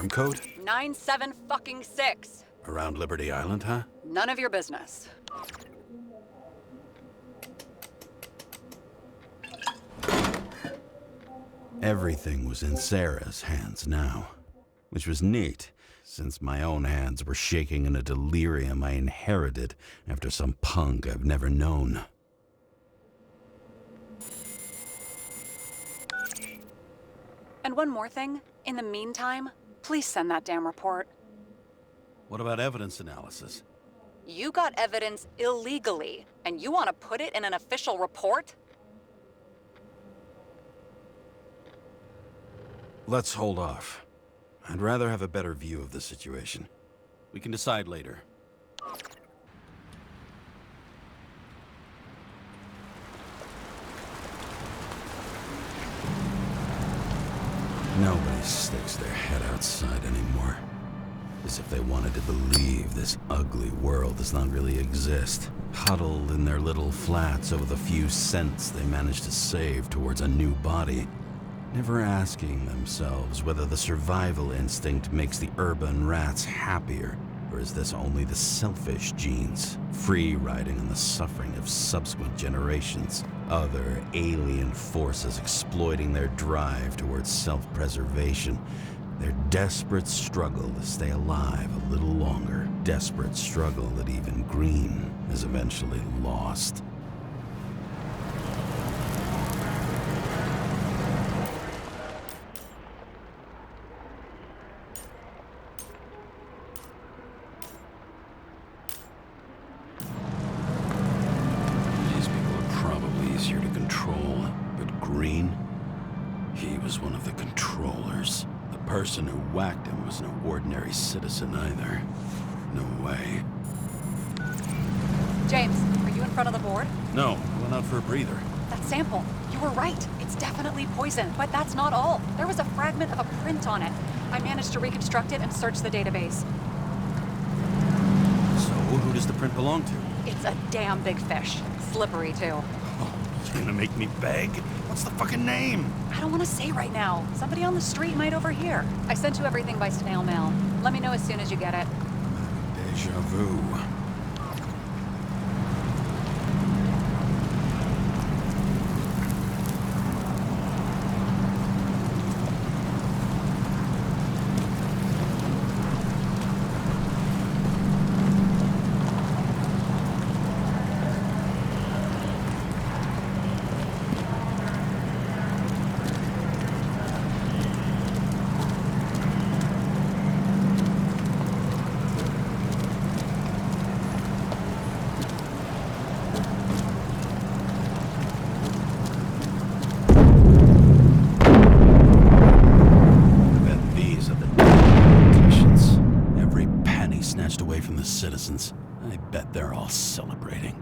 confirm code? 97 fucking 6. Around Liberty Island, huh? None of your business. Everything was in Sarah's hands now, which was neat, since my own hands were shaking in a delirium I inherited after some punk I've never known. And one more thing. In the meantime, please send that damn report. What about evidence analysis? You got evidence illegally, and you want to put it in an official report? Let's hold off. I'd rather have a better view of the situation. We can decide later. Nobody sticks their head outside anymore. As if they wanted to believe this ugly world does not really exist. Huddled in their little flats over the few cents they manage to save towards a new body. Never asking themselves whether the survival instinct makes the urban rats happier, or is this only the selfish genes, free riding on the suffering of subsequent generations, other alien forces exploiting their drive towards self-preservation, their desperate struggle to stay alive a little longer, desperate struggle that even Green has eventually lost. The person who whacked him was no ordinary citizen either. No way. James, are you in front of the board? No, I went out for a breather. That sample. You were right. It's definitely poison, but that's not all. There was a fragment of a print on it. I managed to reconstruct it and search the database. So, who does the print belong to? It's a damn big fish. Slippery, too. Oh, you're gonna make me beg? What's the fucking name? I don't want to say right now. Somebody on the street might overhear. I sent you everything by snail mail. Let me know as soon as you get it. Deja vu. Away from the citizens. I bet they're all celebrating.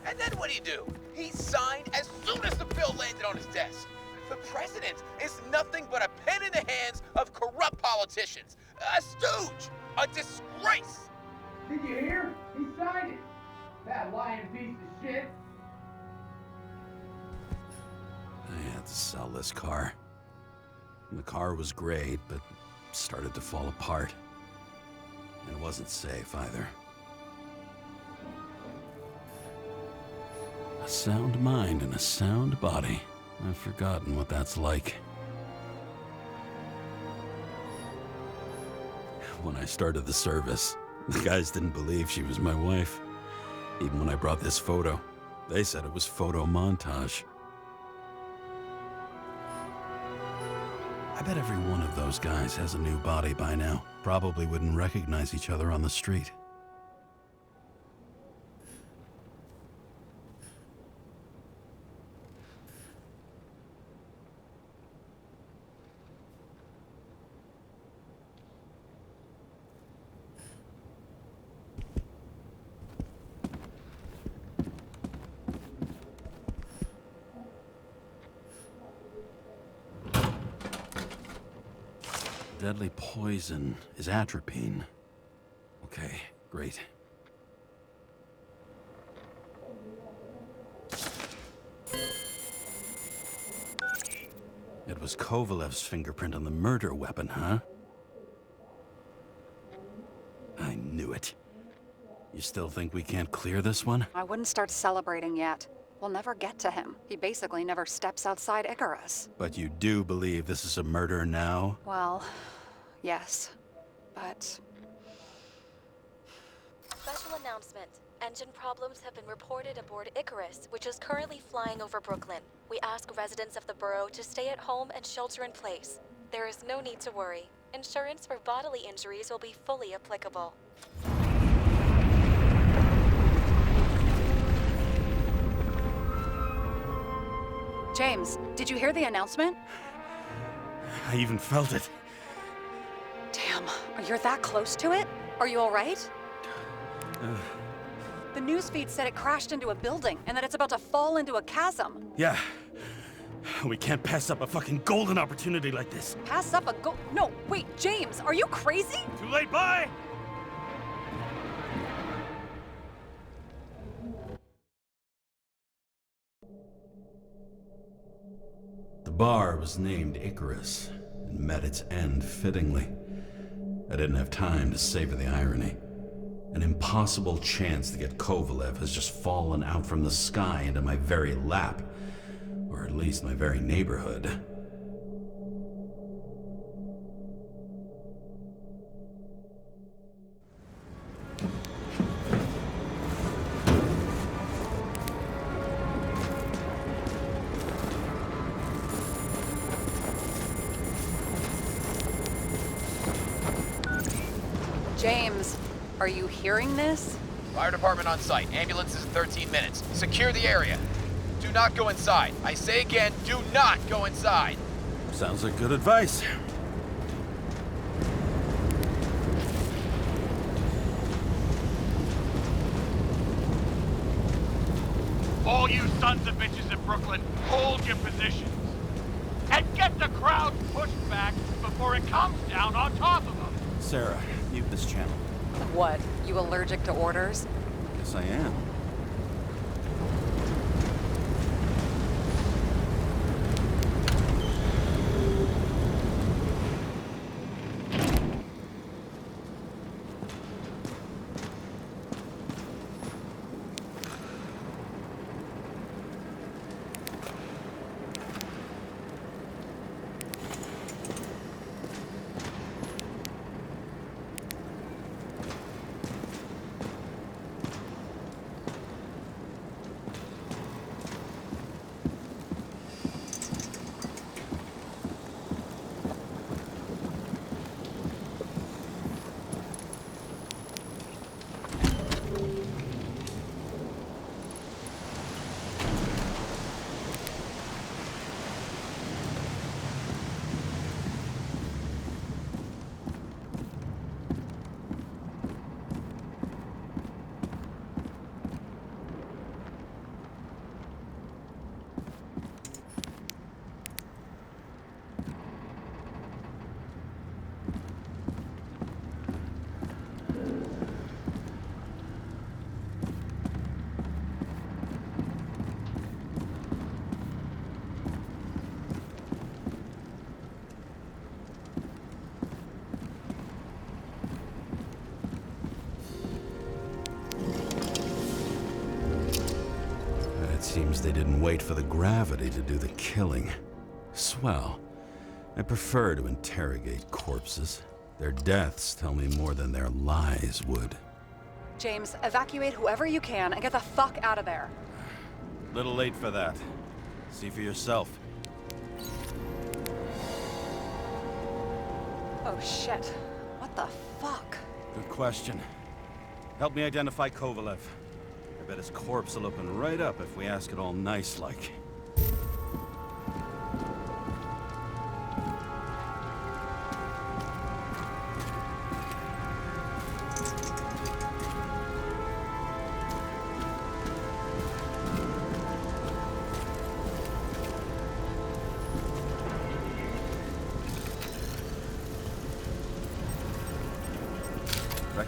And then what'd he do? He signed as soon as the bill landed on his desk. The president is nothing but a pen in the hands of corrupt politicians. A stooge. A disgrace. Did you hear? He signed it. That lying piece of shit. I had to sell this car. The car was great, but started to fall apart. And it wasn't safe either. A sound mind and a sound body. I've forgotten what that's like. When I started the service, the guys didn't believe she was my wife. Even when I brought this photo, they said it was photo montage. I bet every one of those guys has a new body by now. Probably wouldn't recognize each other on the street. deadly poison is atropine. Okay, great. It was Kovalev's fingerprint on the murder weapon, huh? I knew it. You still think we can't clear this one? I wouldn't start celebrating yet. We'll never get to him. He basically never steps outside Icarus. But you do believe this is a murder now? Well, yes. But... Special announcement. Engine problems have been reported aboard Icarus, which is currently flying over Brooklyn. We ask residents of the borough to stay at home and shelter in place. There is no need to worry. Insurance for bodily injuries will be fully applicable. James, did you hear the announcement? I even felt it. Damn, you're that close to it? Are you all right? The newsfeed said it crashed into a building and that it's about to fall into a chasm. Yeah. We can't pass up a fucking golden opportunity like this. Pass up a No, wait, James, are you crazy? Too late, bye! The bar was named Icarus and met its end fittingly. I didn't have time to savor the irony. An impossible chance to get Kovalev has just fallen out from the sky into my very lap. Or at least my very neighborhood. James, are you hearing this? Fire department on site. Ambulances in 13 minutes. Secure the area. Do not go inside. I say again, do not go inside. Sounds like good advice. All you sons of bitches in Brooklyn, hold your positions. And get the crowd pushed back before it comes down on top of them. Sarah, mute this channel. What, you allergic to orders? Yes, I am. Seems they didn't wait for the gravity to do the killing. Swell. I prefer to interrogate corpses. Their deaths tell me more than their lies would. James, evacuate whoever you can and get the fuck out of there. Little late for that. See for yourself. Oh shit. What the fuck? Good question. Help me identify Kovalev. I bet his corpse will open right up if we ask it all nice-like.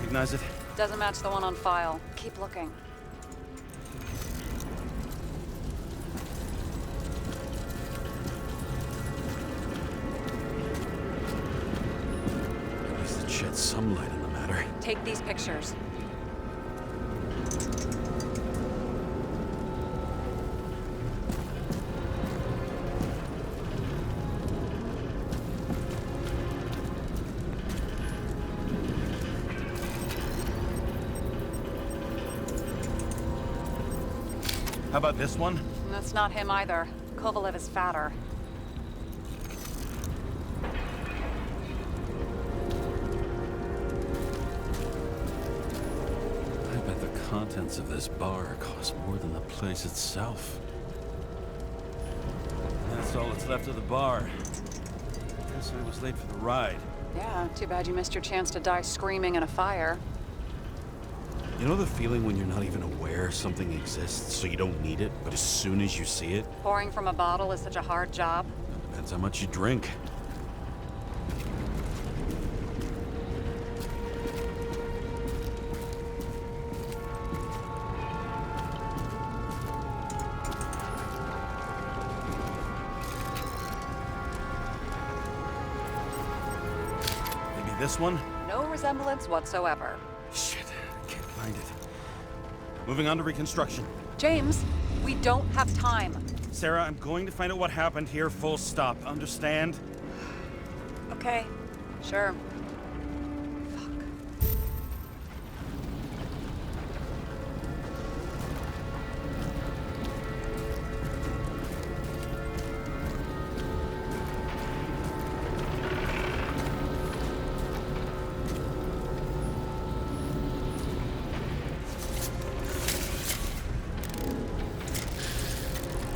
Recognize it? Doesn't match the one on file. Keep looking. At least it sheds some light on the matter. Take these pictures. How about this one? That's not him either. Kovalev is fatter. I bet the contents of this bar cost more than the place itself. That's all that's left of the bar. Guess I was late for the ride. Yeah, too bad you missed your chance to die screaming in a fire. You know the feeling when you're not even aware something exists, so you don't need it, but as soon as you see it? Pouring from a bottle is such a hard job. Depends how much you drink. Maybe this one? No resemblance whatsoever. Shit, I can't find it. Moving on to reconstruction. James, we don't have time. Sarah, I'm going to find out what happened here, full stop. Understand? Okay, sure.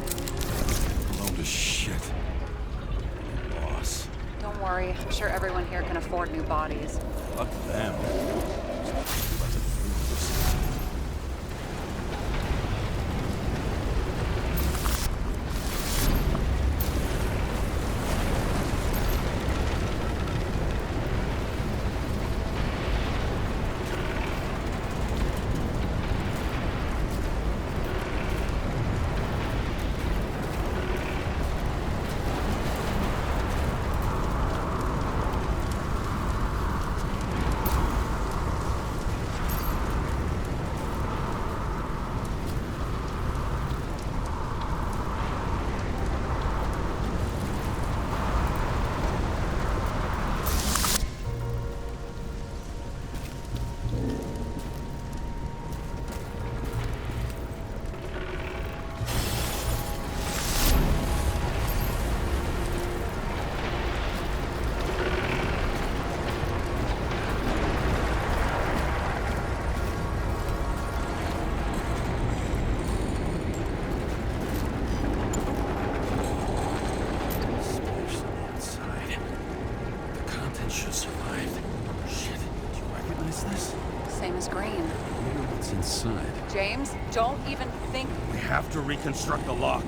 Fuck. Blown to shit. Loss. Don't worry, I'm sure everyone here can afford new bodies. Fuck them. Same as green. I wonder what's inside. James, don't even think. We have to reconstruct the lock.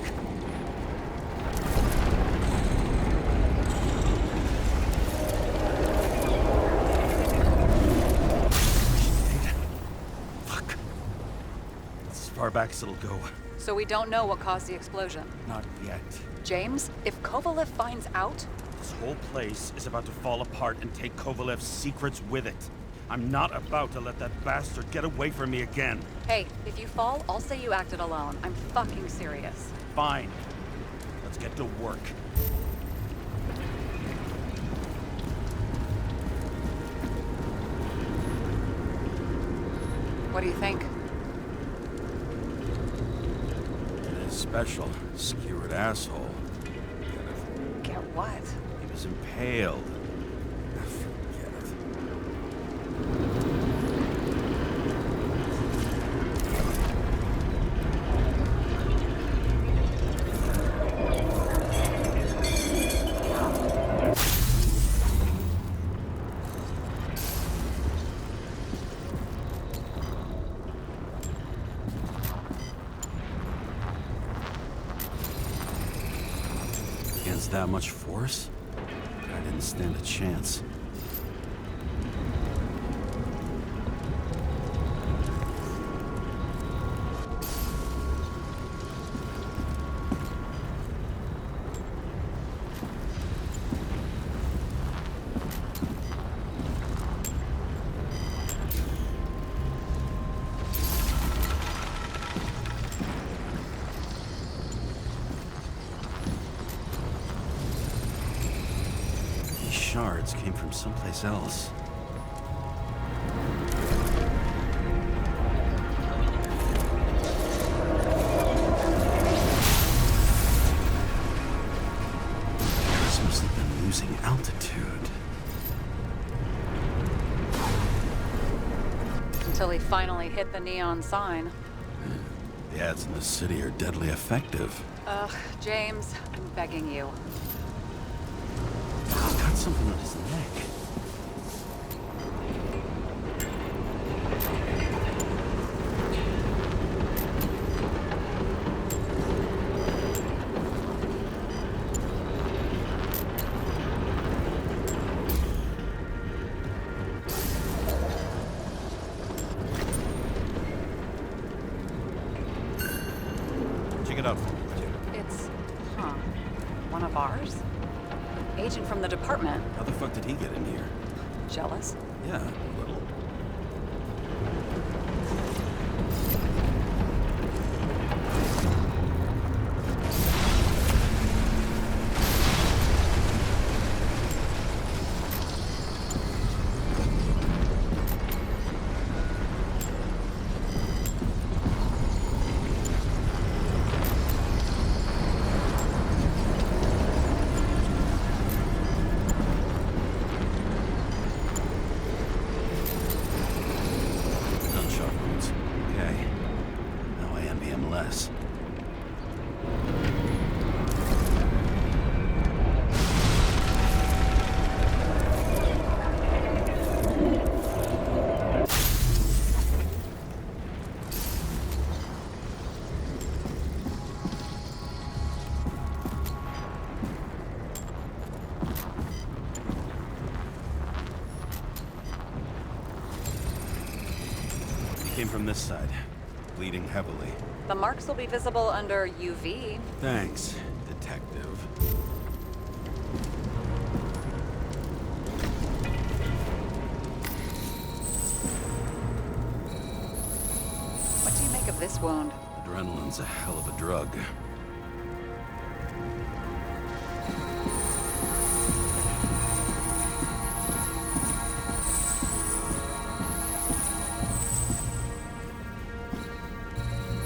Fuck. That's as far back as it'll go. So we don't know what caused the explosion. Not yet. James, if Kovalev finds out, This whole place is about to fall apart and take Kovalev's secrets with it. I'm not about to let that bastard get away from me again. hey, if you fall, I'll say you acted alone. I'm fucking serious. Fine. Let's get to work. What do you think? It is special. Skewered asshole. Get what? He was impaled. Forget it. Against that much force? I didn't stand a chance. shards came from someplace else. This must have been losing altitude. Until he finally hit the neon sign. The ads in the city are deadly effective. Ugh, James, I'm begging you. He's got something on his neck. Check it out for me, would you? It's, one of ours? Agent from the department. How the fuck did he get in here? Jealous? Yeah, a little. Gunshot wounds. Okay. Now I envy him less. He came from this side, bleeding heavily. The marks will be visible under UV. Thanks, detective. What do you make of this wound? Adrenaline's a hell of a drug.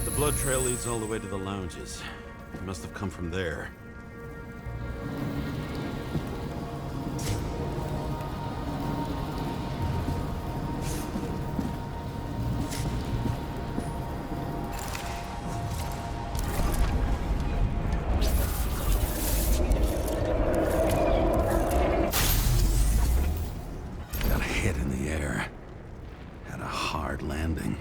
The blood trail leads all the way to the lounges. He must have come from there. Got a hit in the air. Had a hard landing.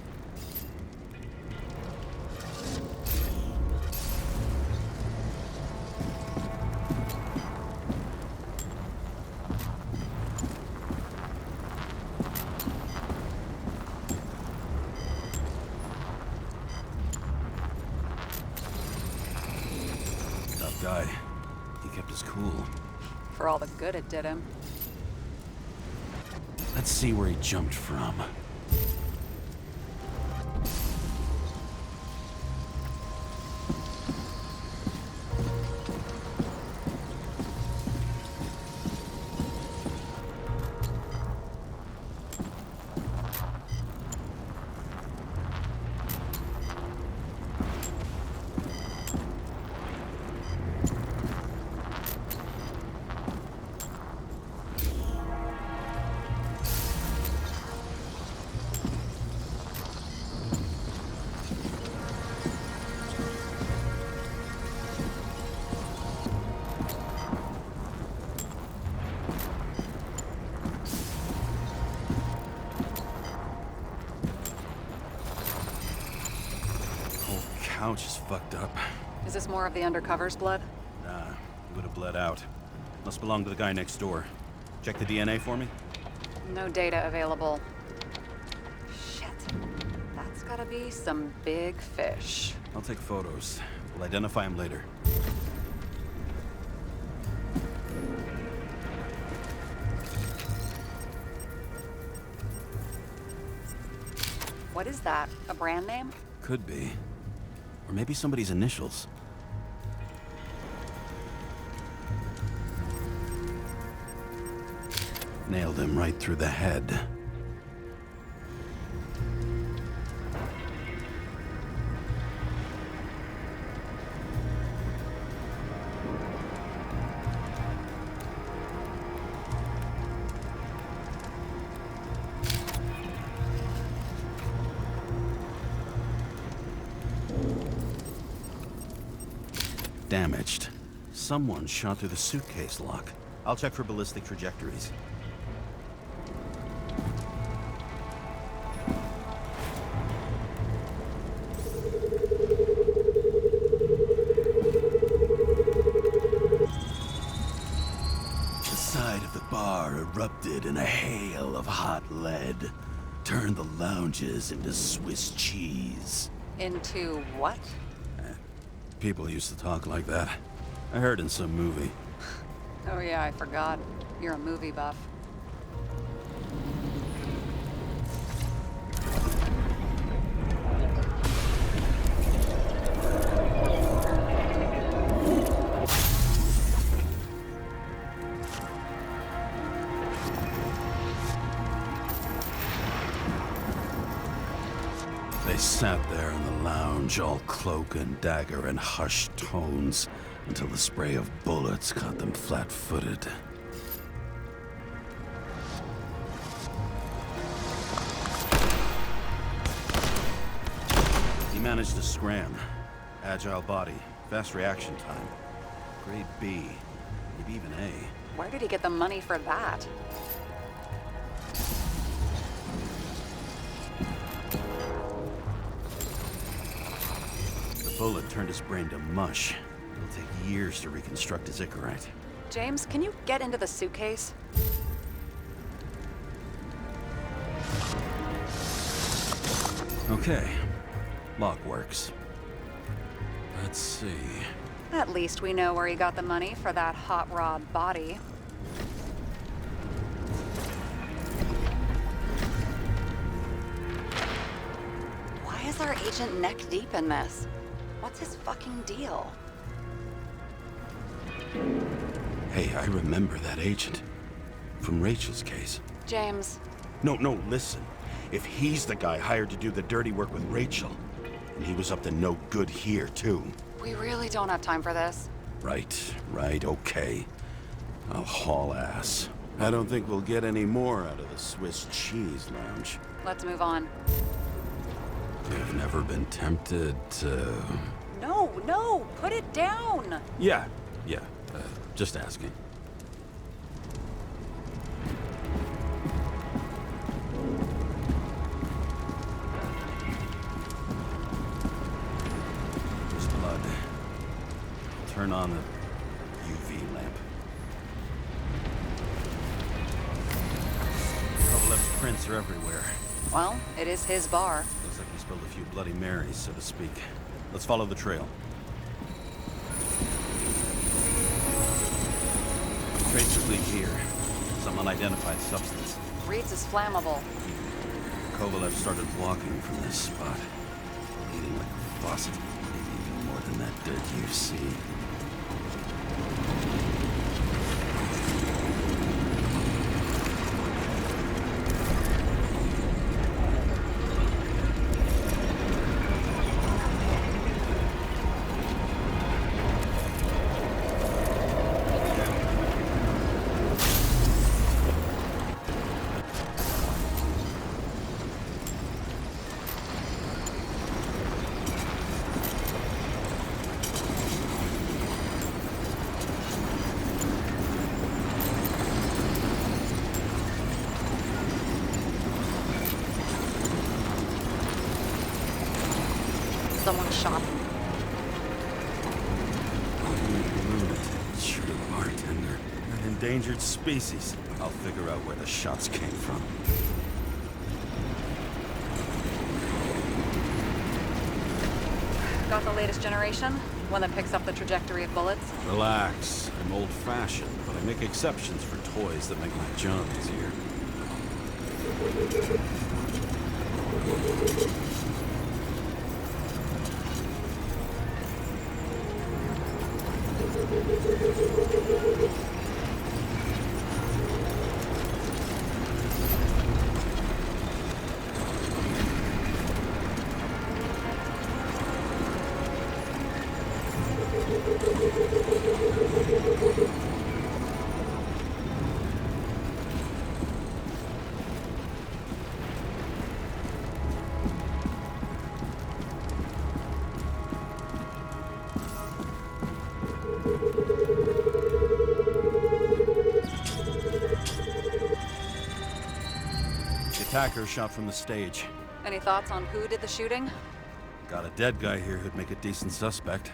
Tough guy. He kept his cool. For all the good it did him. Let's see where he jumped from. Couch is fucked up. Is this more of the undercover's blood? Nah, he would have bled out. Must belong to the guy next door. Check the DNA for me? No data available. Shit. That's gotta be some big fish. I'll take photos. We'll identify him later. What is that? A brand name? Could be. Or maybe somebody's initials. Nailed him right through the head. Damaged. Someone shot through the suitcase lock. I'll check for ballistic trajectories. The side of the bar erupted in a hail of hot lead. Turned the lounges into Swiss cheese. Into what? People used to talk like that. I heard in some movie. Oh yeah, I forgot. You're a movie buff. They sat there in the lounge, all cloak and dagger and hushed tones, until the spray of bullets caught them flat-footed. He managed to scram. Agile body, fast reaction time. Grade B, maybe even A. Where did he get the money for that? The bullet turned his brain to mush. It'll take years to reconstruct his Icarite. James, can you get into the suitcase? Okay. Lock works. Let's see. At least we know where he got the money for that hot rod body. Why is our agent neck deep in this? What's his fucking deal? Hey, I remember that agent. From Rachel's case. James, No, listen. If he's the guy hired to do the dirty work with Rachel, and he was up to no good here, too. we really don't have time for this. Right, okay. I'll haul ass. I don't think we'll get any more out of the Swiss cheese lounge. Let's move on. You've never been tempted to... No, put it down! Yeah, just asking. There's blood. Turn on the UV lamp. Kovalev's prints are everywhere. Well, it is his bar. Looks like he spilled a few Bloody Marys, so to speak. Let's follow the trail. Traces lead here. Some unidentified substance. Reads is flammable. Kovalev started walking from this spot. Bleeding like a faucet. Even more than that dirt you see. Someone shot him. Shoot a bartender. An endangered species. I'll figure out where the shots came from. Got the latest generation? One that picks up the trajectory of bullets? Relax. I'm old-fashioned, but I make exceptions for toys that make my job easier. attacker shot from the stage. Any thoughts on who did the shooting? Got a dead guy here who'd make a decent suspect.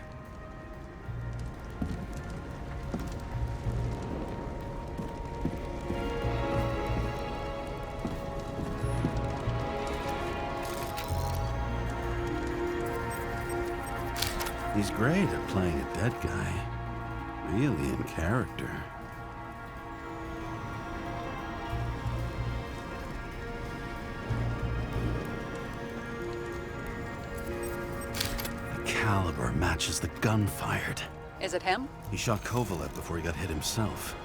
He's great at playing a dead guy. Really in character. The caliber matches the gun fired. Is it him? He shot Kovalev before he got hit himself.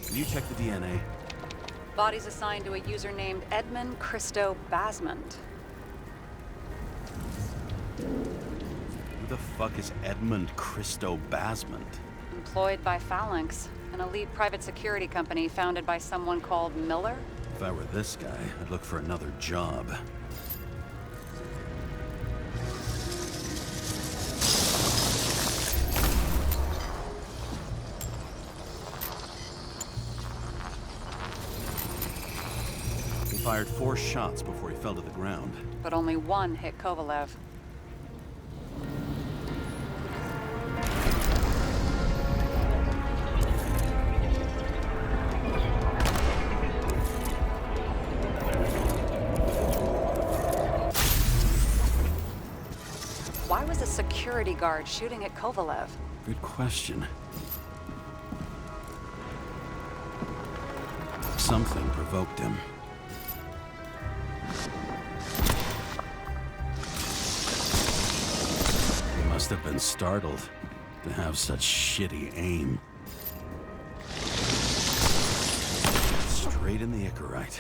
Can you check the DNA? Body's assigned to a user named Edmund Christo Basmond. Who the fuck is Edmund Christo Basmond? Employed by Phalanx, an elite private security company founded by someone called Miller. If I were this guy, I'd look for another job. He fired 4 shots before he fell to the ground. But only one hit Kovalev. Why was a security guard shooting at Kovalev? Good question. Something provoked him. He must have been startled to have such shitty aim. Straight in the Icarite.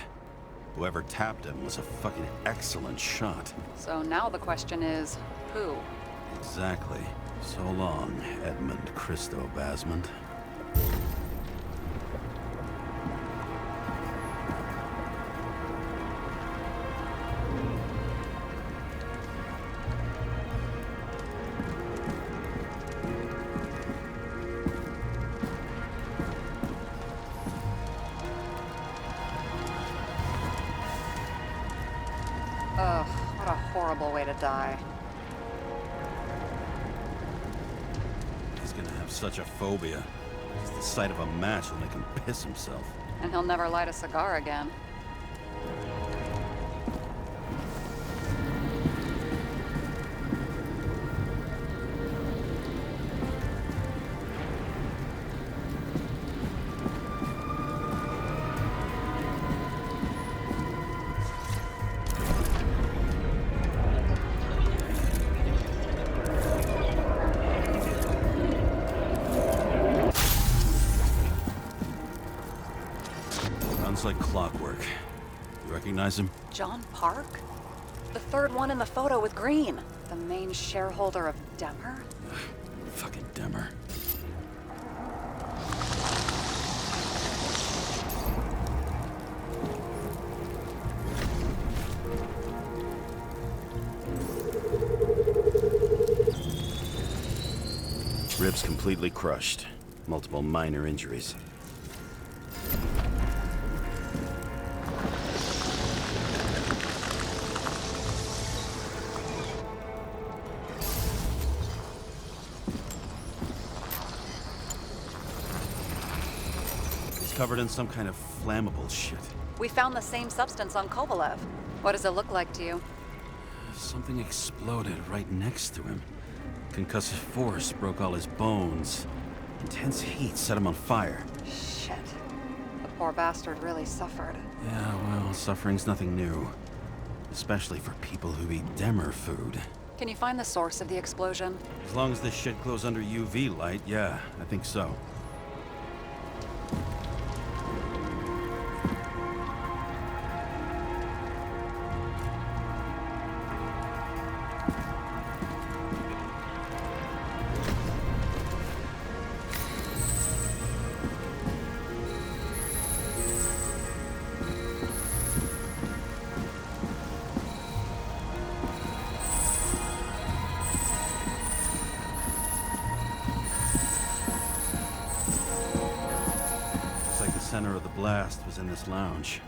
Whoever tapped him was a fucking excellent shot. So now the question is, who? Exactly. So long, Edmund Christo Basmond. Ugh, what a horrible way to die. He's gonna have such a phobia. Just the sight of a match will make him piss himself. And he'll never light a cigar again. Runs like clockwork. You recognize him? John Park? The third one in the photo with Green. The main shareholder of Demmer? Fucking Demmer. Ribs completely crushed. Multiple minor injuries. He's covered in some kind of flammable shit. We found the same substance on Kovalev. What does it look like to you? Something exploded right next to him. Concussive force broke all his bones. Intense heat set him on fire. Shit. The poor bastard really suffered. Yeah, well, suffering's nothing new. Especially for people who eat Demmer food. Can you find the source of the explosion? As long as this shit glows under UV light, yeah, I think so. epicenter of the blast was in this lounge.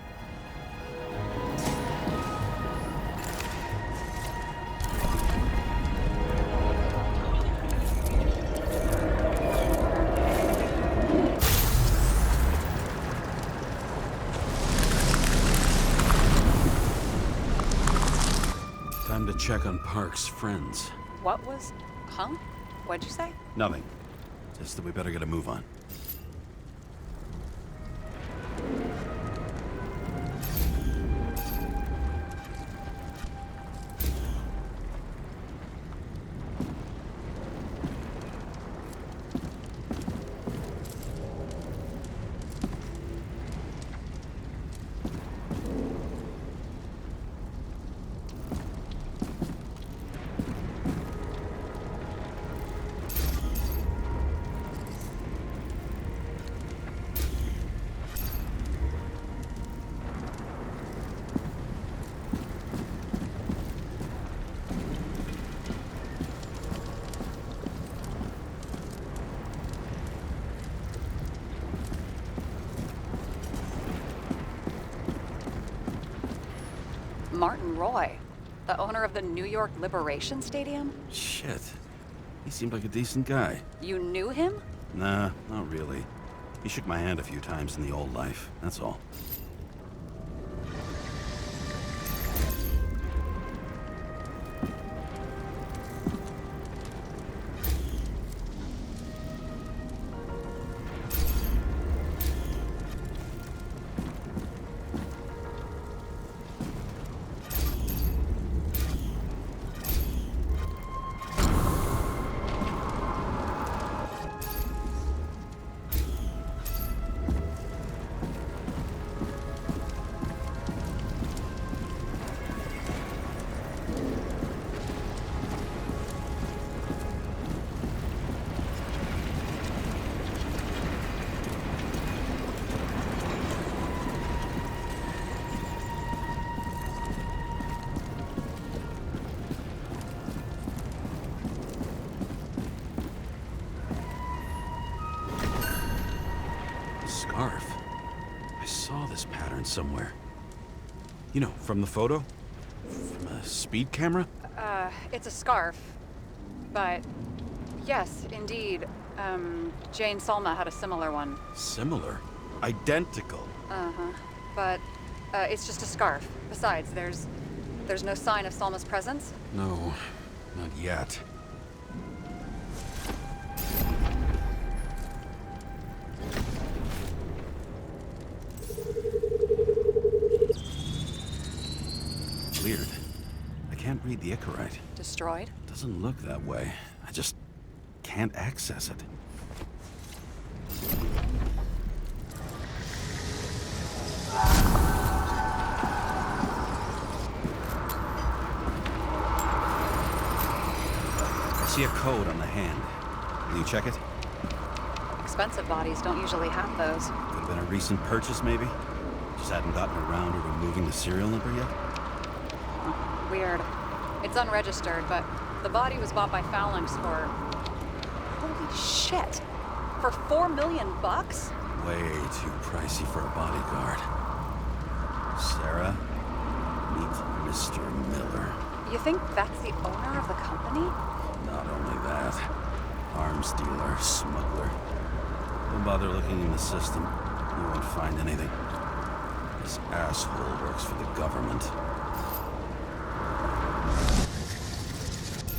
Time to check on Park's friends. What was... Huh? What'd you say? Nothing. Just that we better get a move on. Martin Roy, the owner of the New York Liberation Stadium? Shit. He seemed like a decent guy. You knew him? Nah, not really. He shook my hand a few times in the old life, that's all. Scarf. I saw this pattern somewhere. You know, from the photo? From a speed camera? It's a scarf. But, yes, indeed. Jane Salma had a similar one. Similar? Identical? Uh-huh. But, it's just a scarf. Besides, there's no sign of Salma's presence. No, not yet. Weird. I can't read the Icarite. Destroyed? Doesn't look that way. I just can't access it. I see a code on the hand. Will you check it? Expensive bodies don't usually have those. Could have been a recent purchase, maybe? Just hadn't gotten around to removing the serial number yet? Weird. It's unregistered, but the body was bought by Phalanx for... Holy shit! For $4 million bucks? Way too pricey for a bodyguard. Sarah, meet Mr. Miller. You think that's the owner of the company? Not only that, arms dealer, smuggler. Don't bother looking in the system. You won't find anything. This asshole works for the government.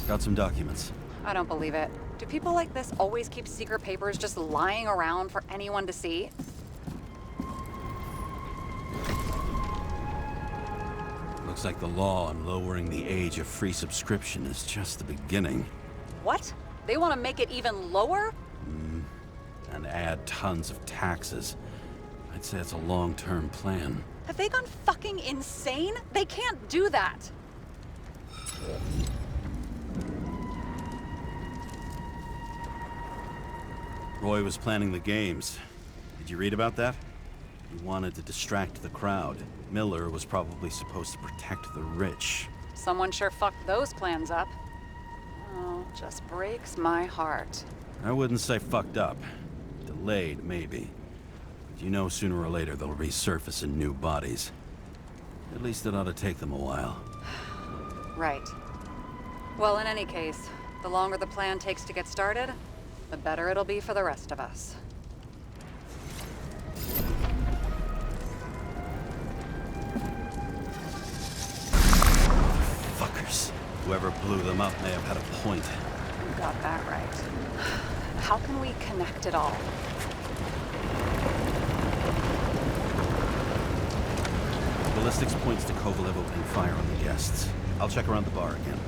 Got some documents. I don't believe it. Do people like this always keep secret papers just lying around for anyone to see? Looks like the law on lowering the age of free subscription is just the beginning. What? They want to make it even lower? And add tons of taxes. I'd say it's a long-term plan. Have they gone fucking insane? They can't do that! Roy was planning the games. Did you read about that? He wanted to distract the crowd. Miller was probably supposed to protect the rich. Someone sure fucked those plans up. Oh, just breaks my heart. I wouldn't say fucked up. Delayed, maybe. You know sooner or later they'll resurface in new bodies. At least it ought to take them a while. Right. Well, in any case, the longer the plan takes to get started, the better it'll be for the rest of us. Fuckers. Whoever blew them up may have had a point. You got that right. How can we connect it all? Ballistics points to Kovalev opening fire on the guests. I'll check around the bar again.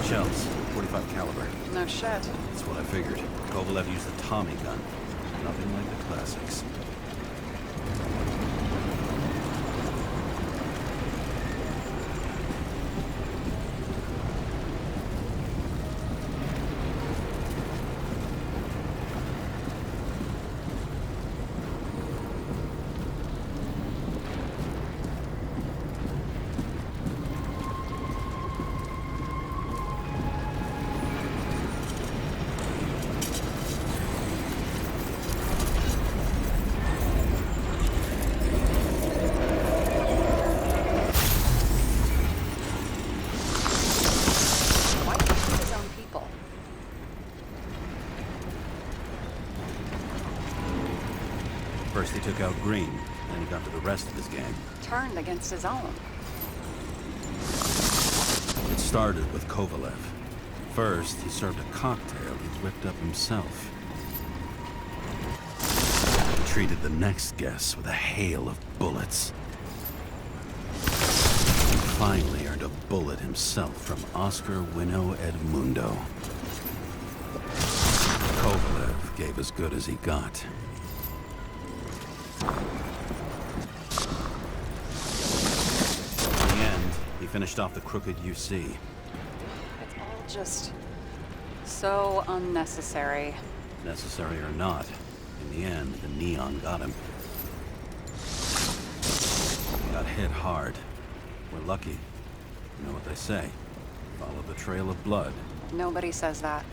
Shells, 45 caliber. No shit. That's what I figured. Kovalev used a Tommy gun. Nothing like the classics. Why did he shoot his own people? First he took out Green, then he got to the rest of his gang. Turned against his own. It started with Kovalev. First, he served a cocktail he'd whipped up himself. He treated the next guest with a hail of bullets. He finally earned a bullet himself from Oscar Winnow Edmundo. Kovalev gave as good as he got. In the end, he finished off the crooked UC. It's all just so unnecessary. Necessary or not, in the end, the neon got him. He got hit hard. We're lucky. You know what they say. Follow the trail of blood. Nobody says that.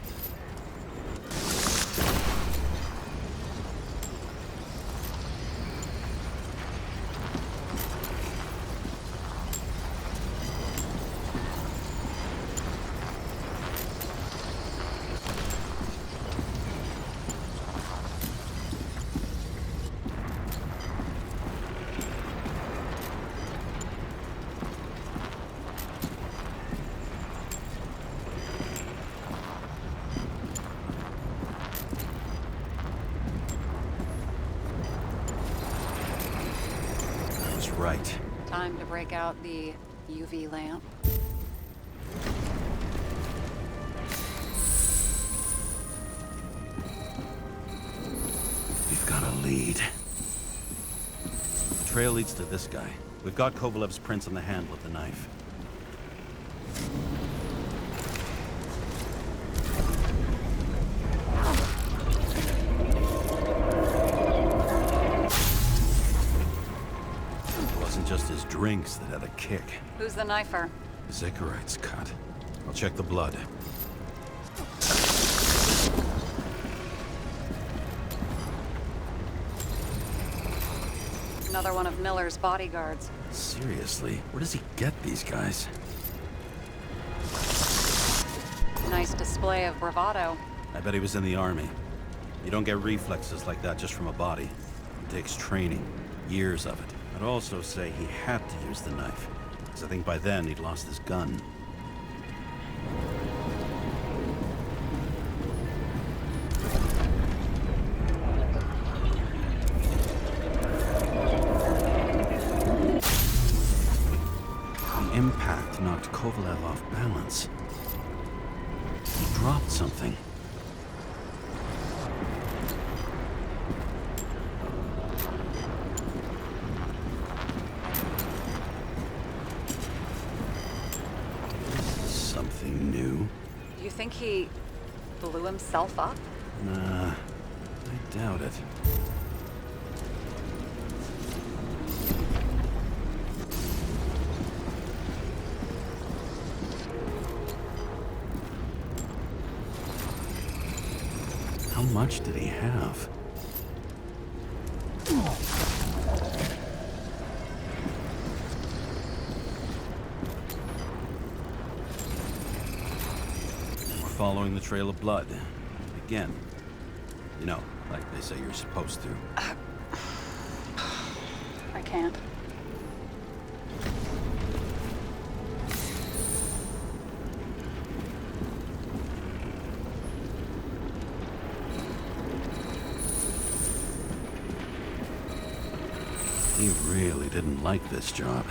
I was right. Time to break out the UV lamp. We've got a lead. The trail leads to this guy. We've got Kovalev's prints on the handle of the knife. It wasn't just his drinks that had a kick. Who's the knifer? Zicharites cut. I'll check the blood. Another one of Miller's bodyguards. Seriously, where does he get these guys? Nice display of bravado. I bet he was in the army. You don't get reflexes like that just from a body. It takes training, years of it. I'd also say he had to use the knife, because I think by then he'd lost his gun. The impact knocked Kovalev off balance. He dropped something. anything new. Do you think he blew himself up? Nah, I doubt it. How much did he have? We're following the trail of blood. Again. You know, like they say you're supposed to. I can't. He really didn't like this job.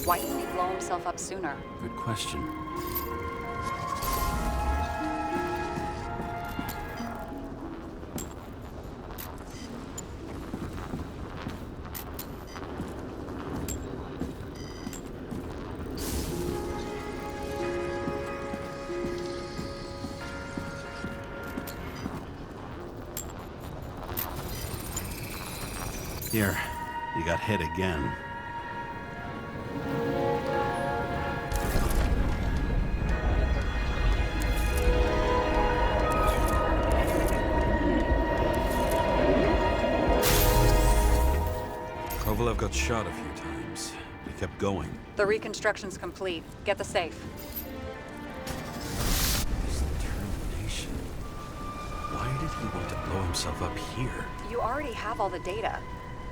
Why didn't he blow himself up sooner? Good question. Here, you got hit again. Kovalev got shot a few times. We kept going. The reconstruction's complete. Get the safe. His determination. Why did he want to blow himself up here? You already have all the data.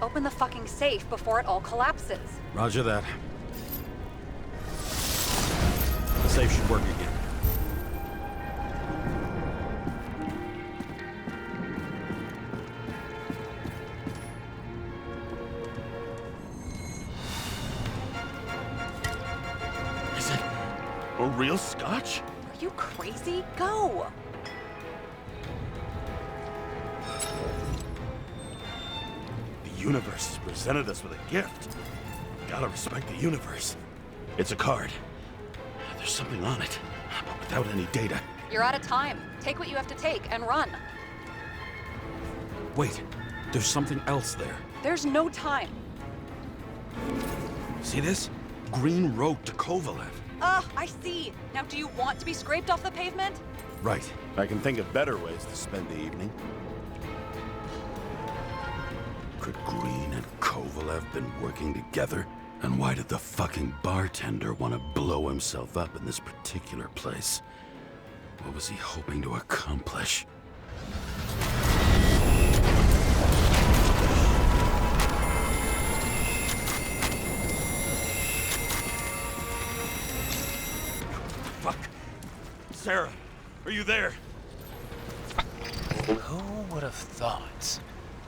Open the fucking safe before it all collapses. Roger that. The safe should work again. Is it a real scotch? Are you crazy? Go! The universe has presented us with a gift. Gotta respect the universe. It's a card. There's something on it, but without any data. You're out of time. Take what you have to take and run. Wait, there's something else there. There's no time. See this? Green wrote to Kovalev. I see. Now do you want to be scraped off the pavement? Right. I can think of better ways to spend the evening. Could Green and Kovalev been working together? And why did the fucking bartender want to blow himself up in this particular place? What was he hoping to accomplish? Fuck. Sarah, are you there? Who would have thought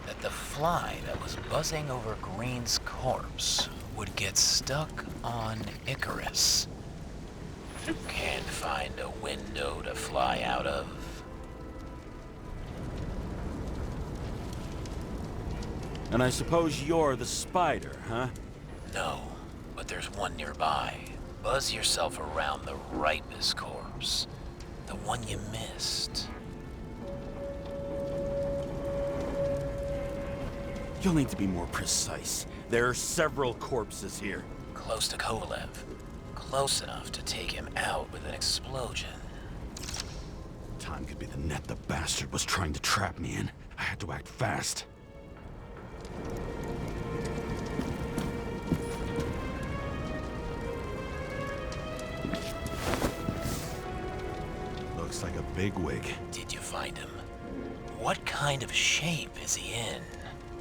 that the fly that was buzzing over Green's corpse would get stuck on Icarus? Can't find a window to fly out of. And I suppose you're the spider, huh? No, but there's one nearby. Buzz yourself around the Ripus corpse. The one you missed. You'll need to be more precise. There are several corpses here. Close to Kovalev. Close enough to take him out with an explosion. Time could be the net the bastard was trying to trap me in. I had to act fast. Looks like a bigwig. Did you find him? What kind of shape is he in?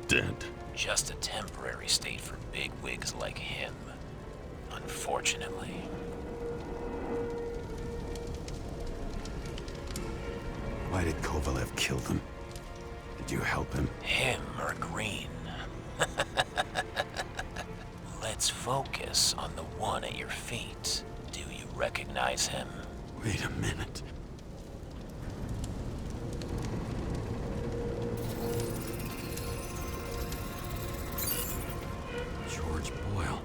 Dead. Just a temporary state for bigwigs like him. Unfortunately. Why did Kovalev kill them? Did you help him? Him or Green? focus on the one at your feet. Do you recognize him? Wait a minute. George Boyle,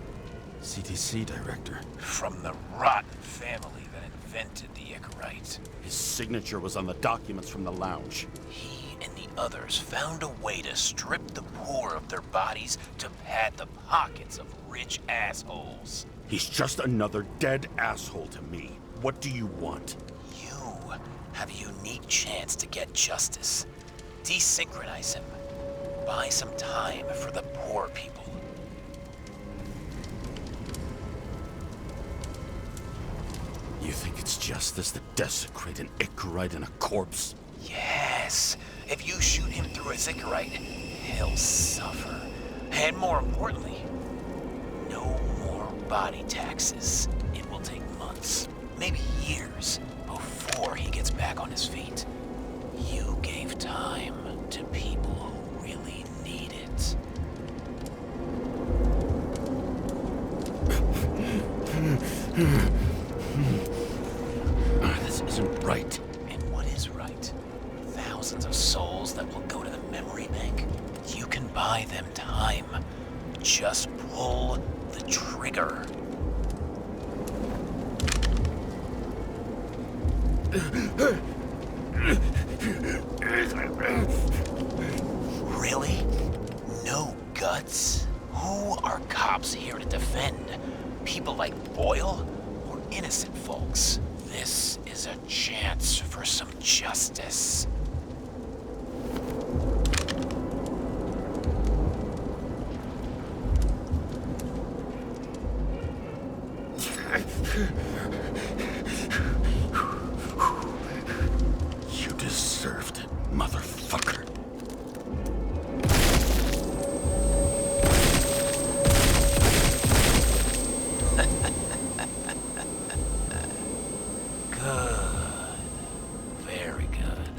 CTC director. From the rotten family that invented the Icarite. His signature was on the documents from the lounge. He and the others found a way to strip the poor of their bodies to pad the pockets of rich assholes. He's just another dead asshole to me. What do you want? You have a unique chance to get justice. Desynchronize him. Buy some time for the poor people. You think it's justice to desecrate an Icarite and a corpse? Yes. If you shoot him through his Icarite, he'll suffer. And more importantly, no more body taxes. It will take months, maybe years, before he gets back on his feet. You gave time to people who really need it. This isn't right. And what is right? Thousands of souls that will go to the memory bank? You can buy them time. Just pull the trigger. Really? No guts? Who are cops here to defend? People like Boyle or innocent folks? This is a chance for some justice. You deserved it, motherfucker. Good. Very good.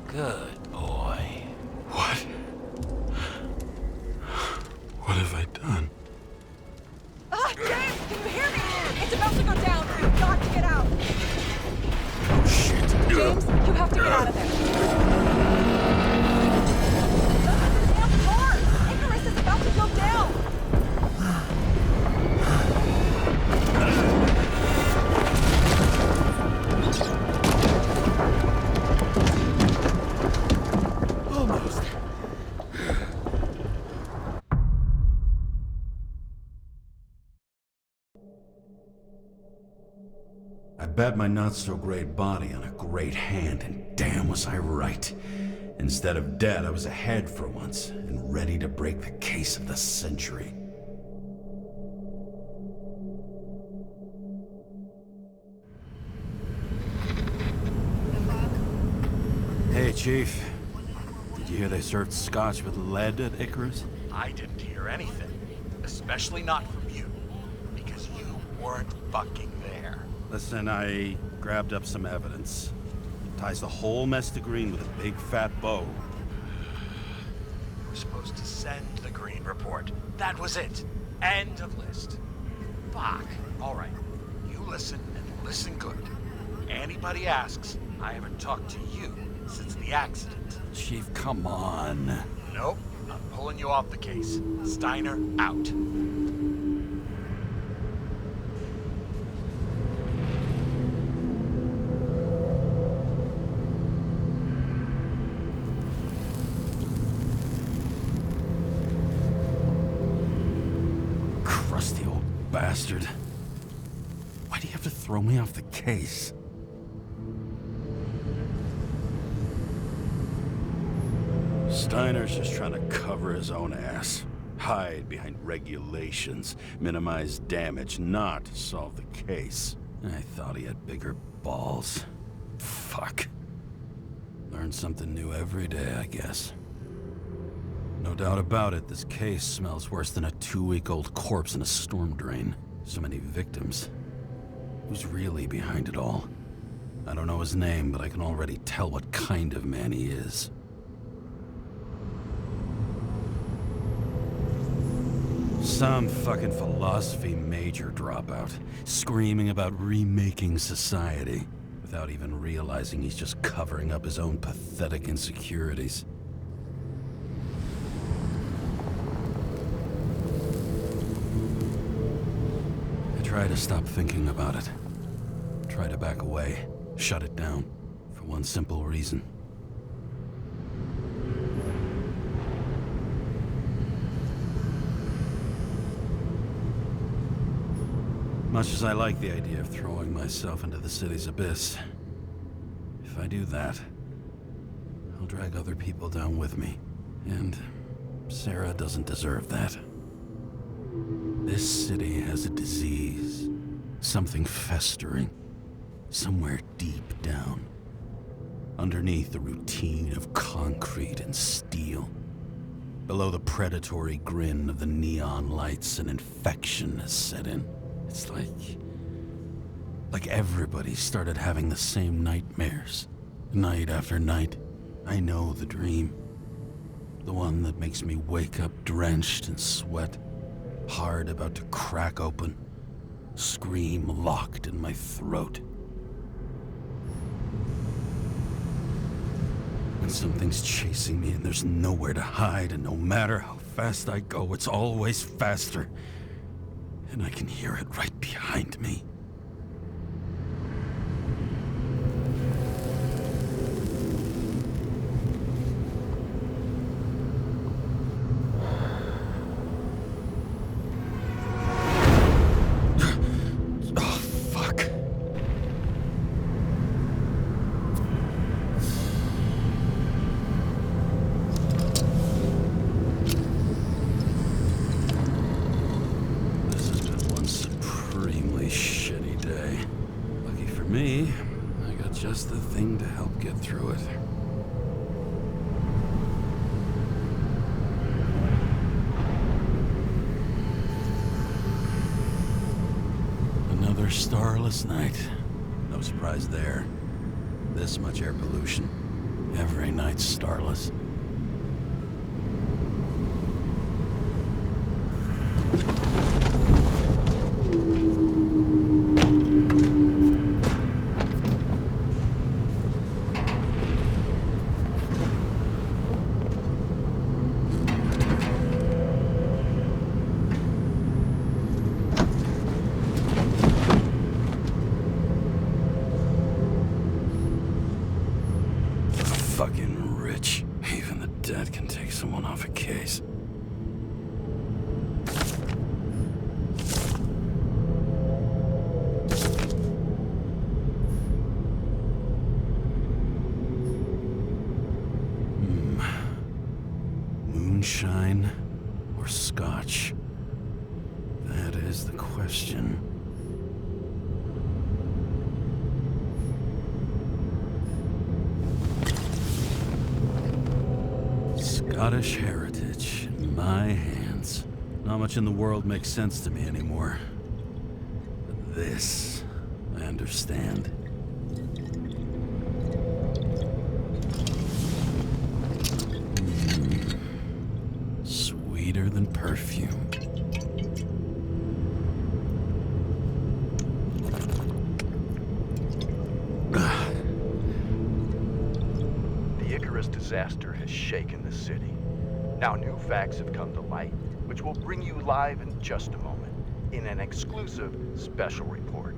Good boy. What? What have I done? Ah, James, can you hear me? It's about to go down. You've got to get out. Oh, shit. James, you have to get out of there. The damn car! Icarus is about to go down. Almost. I bet my not-so-great body on a great hand, and damn was I right. Instead of dead, I was ahead for once, and ready to break the case of the century. Hey, Chief. Did you hear they served scotch with lead at Icarus? I didn't hear anything, especially not from you, because you weren't fucking there. Listen, I grabbed up some evidence. Ties the whole mess to green with a big fat bow. You were supposed to send the green report. That was it. End of list. Fuck. All right. You listen and listen good. Anybody asks, I haven't talked to you since the accident. Chief, come on. Nope. I'm pulling you off the case. Steiner out. Crusty old bastard. Why do you have to throw me off the case? Steiner's just trying to cover his own ass. Hide behind regulations, minimize damage, not solve the case. I thought he had bigger balls. Fuck. Learn something new every day, I guess. No doubt about it, this case smells worse than a 2-week-old corpse in a storm drain. So many victims. Who's really behind it all? I don't know his name, but I can already tell what kind of man he is. Some fucking philosophy major dropout, screaming about remaking society, without even realizing he's just covering up his own pathetic insecurities. I try to stop thinking about it. Try to back away, shut it down, for one simple reason. Much as I like the idea of throwing myself into the city's abyss, if I do that, I'll drag other people down with me. And Sarah doesn't deserve that. This city has a disease, something festering, somewhere deep down, underneath the routine of concrete and steel. Below the predatory grin of the neon lights, an infection has set in. It's like everybody started having the same nightmares, night after night. I know the dream. The one that makes me wake up drenched in sweat, heart about to crack open, scream locked in my throat. When something's chasing me and there's nowhere to hide, and no matter how fast I go, it's always faster. And I can hear it right behind me. Oh, fuck. Shitty day. Lucky for me, I got just the thing to help get through it. Another starless night. No surprise there. This much air pollution. Every night's starless. Fucking rich. Even the dead can take someone off a case. Moonshine or scotch? That is the question. Scottish heritage in my hands. Not much in the world makes sense to me anymore. But this, I understand. Sweeter than perfume. The Icarus disaster has shaken the city. Now new facts have come to light, which we'll bring you live in just a moment, in an exclusive special report.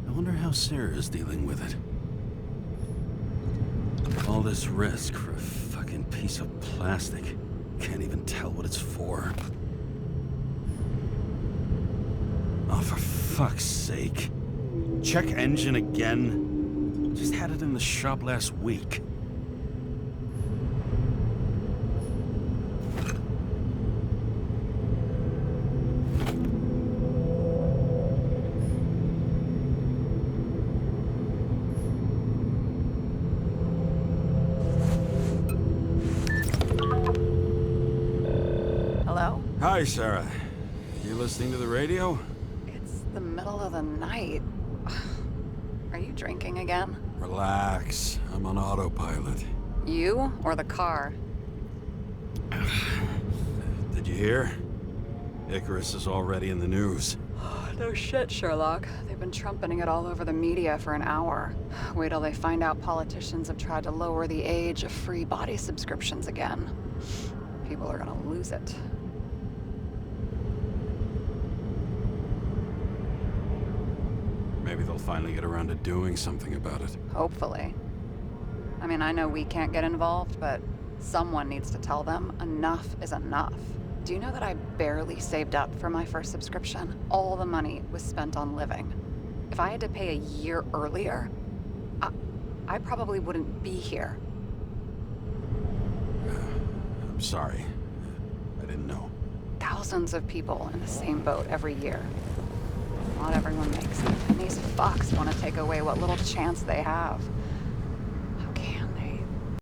I wonder how Sarah is dealing with it. All this risk for a fucking piece of plastic. Can't even tell what it's for. Oh, for fuck's sake. Check engine again. Just had it in the shop last week. Hello? Hi, Sarah. You listening to the radio? It's the middle of the night. Are you drinking again? Relax. I'm on autopilot. You or the car? Did you hear? Icarus is already in the news. No shit, Sherlock. They've been trumpeting it all over the media for an hour. Wait till they find out politicians have tried to lower the age of free body subscriptions again. People are gonna lose it. Maybe they'll finally get around to doing something about it. Hopefully. I mean, I know we can't get involved, but someone needs to tell them enough is enough. Do you know that I barely saved up for my first subscription? All the money was spent on living. If I had to pay a year earlier, I probably wouldn't be here. I'm sorry. I didn't know. Thousands of people in the same boat every year. Not everyone makes it, and these fucks want to take away what little chance they have.